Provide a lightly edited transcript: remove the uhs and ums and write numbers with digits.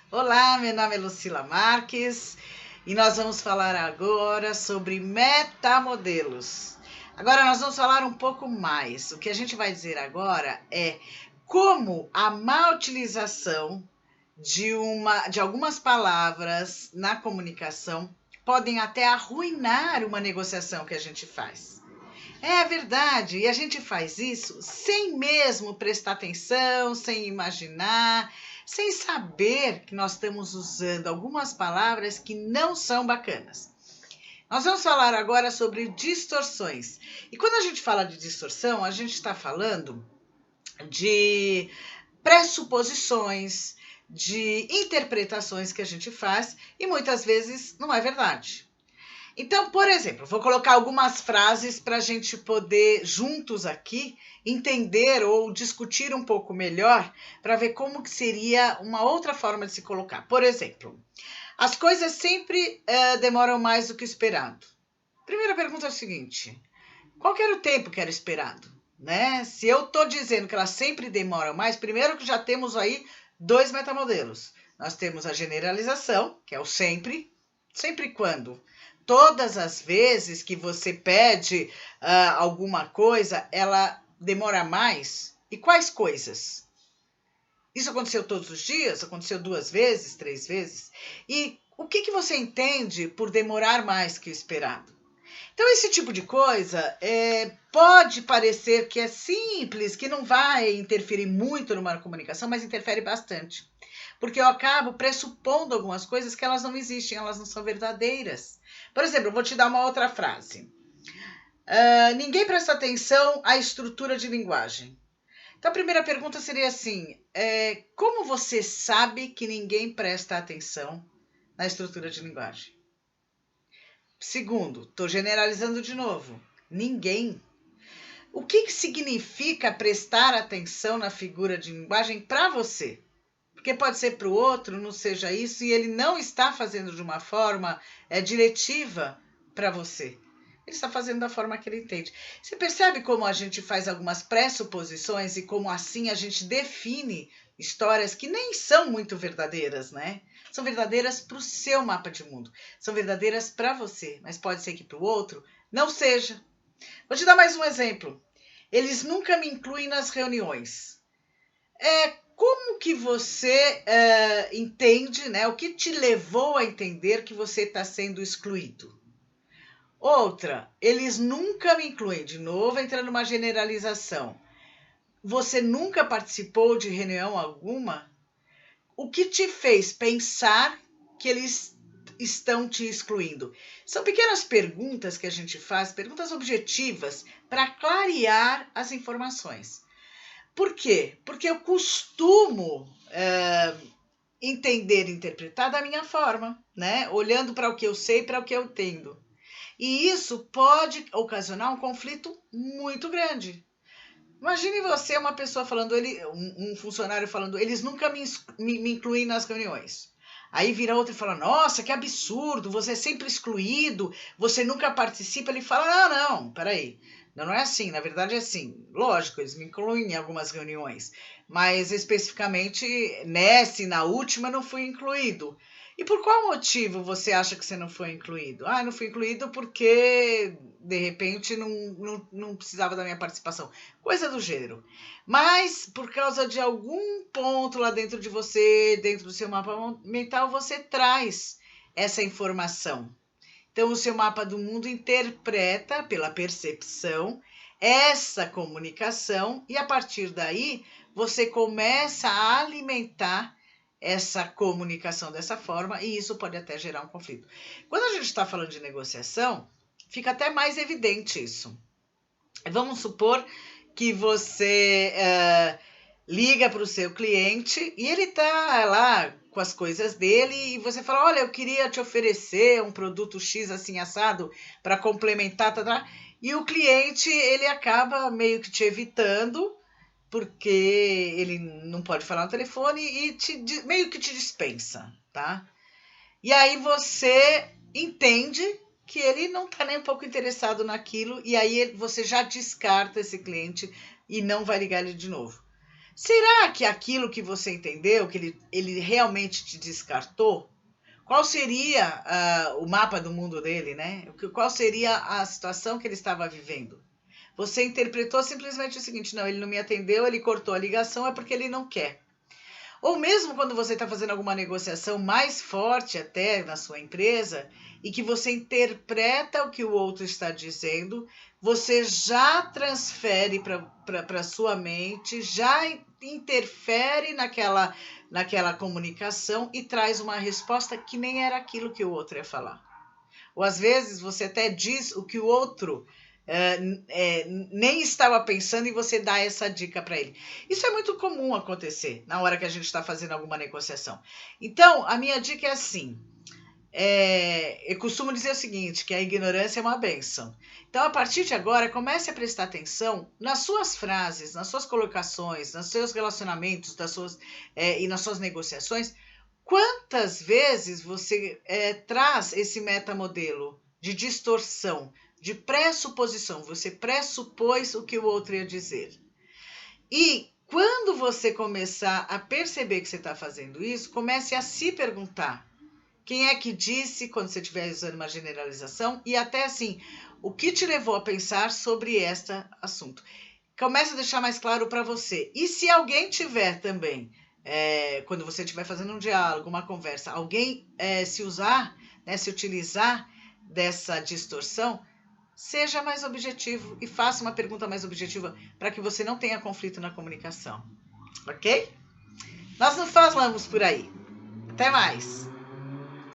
Olá, meu nome é Lucila Marques e nós vamos falar agora sobre metamodelos. Agora nós vamos falar um pouco mais. O que a gente vai dizer agora é como a má utilização de algumas palavras na comunicação podem até arruinar uma negociação que a gente faz. É verdade, e a gente faz isso sem mesmo prestar atenção, sem imaginar, sem saber que nós estamos usando algumas palavras que não são bacanas. Nós vamos falar agora sobre distorções. E quando a gente fala de distorção, a gente está falando de pressuposições, de interpretações que a gente faz e muitas vezes não é verdade. Então, por exemplo, vou colocar algumas frases para a gente poder, juntos aqui, entender ou discutir um pouco melhor para ver como que seria uma outra forma de se colocar. Por exemplo, as coisas sempre demoram mais do que esperado. Primeira pergunta é a seguinte: qual que era o tempo que era esperado? Né? Se eu estou dizendo que elas sempre demoram mais, primeiro que já temos aí dois metamodelos. Nós temos a generalização, que é o sempre. Sempre quando? Todas as vezes que você pede alguma coisa, ela demora mais? E quais coisas? Isso aconteceu todos os dias? Aconteceu 2 vezes, 3 vezes? E o que você entende por demorar mais que o esperado? Então, esse tipo de coisa pode parecer que é simples, que não vai interferir muito numa comunicação, mas interfere bastante. Porque eu acabo pressupondo algumas coisas que elas não existem, elas não são verdadeiras. Por exemplo, eu vou te dar uma outra frase. Ninguém presta atenção à estrutura de linguagem. Então, a primeira pergunta seria assim: como você sabe que ninguém presta atenção na estrutura de linguagem? Segundo, estou generalizando de novo. Ninguém. O que significa prestar atenção na figura de linguagem para você? Porque pode ser para o outro, não seja isso, e ele não está fazendo de uma forma diretiva para você. Ele está fazendo da forma que ele entende. Você percebe como a gente faz algumas pressuposições e como assim a gente define histórias que nem são muito verdadeiras, né? São verdadeiras para o seu mapa de mundo. São verdadeiras para você, mas pode ser que para o outro não seja. Vou te dar mais um exemplo. Eles nunca me incluem nas reuniões. Como que você entende, né? O que te levou a entender que você está sendo excluído? Outra, eles nunca me incluem. De novo, entrando numa generalização. Você nunca participou de reunião alguma? O que te fez pensar que eles estão te excluindo? São pequenas perguntas que a gente faz, perguntas objetivas, para clarear as informações. Por quê? Porque eu costumo entender e interpretar da minha forma, né? Olhando para o que eu sei, para o que eu entendo. E isso pode ocasionar um conflito muito grande. Imagine você, uma pessoa falando, um funcionário falando, eles nunca me incluem nas reuniões. Aí vira outro e fala, nossa, que absurdo, você é sempre excluído, você nunca participa. Ele fala, não, peraí. Não é assim, na verdade é assim. Lógico, eles me incluem em algumas reuniões, mas especificamente nessa e na última não fui incluído. E por qual motivo você acha que você não foi incluído? Não fui incluído porque, de repente, não precisava da minha participação. Coisa do gênero. Mas, por causa de algum ponto lá dentro de você, dentro do seu mapa mental, você traz essa informação. Então, o seu mapa do mundo interpreta, pela percepção, essa comunicação e, a partir daí, você começa a alimentar essa comunicação dessa forma e isso pode até gerar um conflito. Quando a gente está falando de negociação, fica até mais evidente isso. Vamos supor que você liga para o seu cliente e ele está lá com as coisas dele e você fala, olha, eu queria te oferecer um produto X assim assado para complementar, e o cliente ele acaba meio que te evitando porque ele não pode falar no telefone e meio que te dispensa, tá? E aí você entende que ele não está nem um pouco interessado naquilo e aí você já descarta esse cliente e não vai ligar ele de novo. Será que aquilo que você entendeu, que ele realmente te descartou? Qual seria o mapa do mundo dele, né? Qual seria a situação que ele estava vivendo? Você interpretou simplesmente o seguinte: não, ele não me atendeu, ele cortou a ligação, é porque ele não quer. Ou mesmo quando você está fazendo alguma negociação mais forte até na sua empresa e que você interpreta o que o outro está dizendo, você já transfere para a sua mente, já interfere naquela comunicação e traz uma resposta que nem era aquilo que o outro ia falar. Ou às vezes você até diz o que o outro nem estava pensando e você dá essa dica para ele. Isso é muito comum acontecer na hora que a gente está fazendo alguma negociação. Então, a minha dica é assim. Eu costumo dizer o seguinte, que a ignorância é uma bênção. Então, a partir de agora, comece a prestar atenção nas suas frases, nas suas colocações, nos seus relacionamentos e nas suas negociações. Quantas vezes você traz esse metamodelo de distorção, de pressuposição? Você pressupôs o que o outro ia dizer. E quando você começar a perceber que você está fazendo isso, comece a se perguntar: quem é que disse, quando você estiver usando uma generalização, e até assim, o que te levou a pensar sobre este assunto? Comece a deixar mais claro para você. E se alguém tiver também, quando você estiver fazendo um diálogo, uma conversa, alguém se utilizar dessa distorção, seja mais objetivo e faça uma pergunta mais objetiva para que você não tenha conflito na comunicação. Ok? Nós nos falamos por aí. Até mais!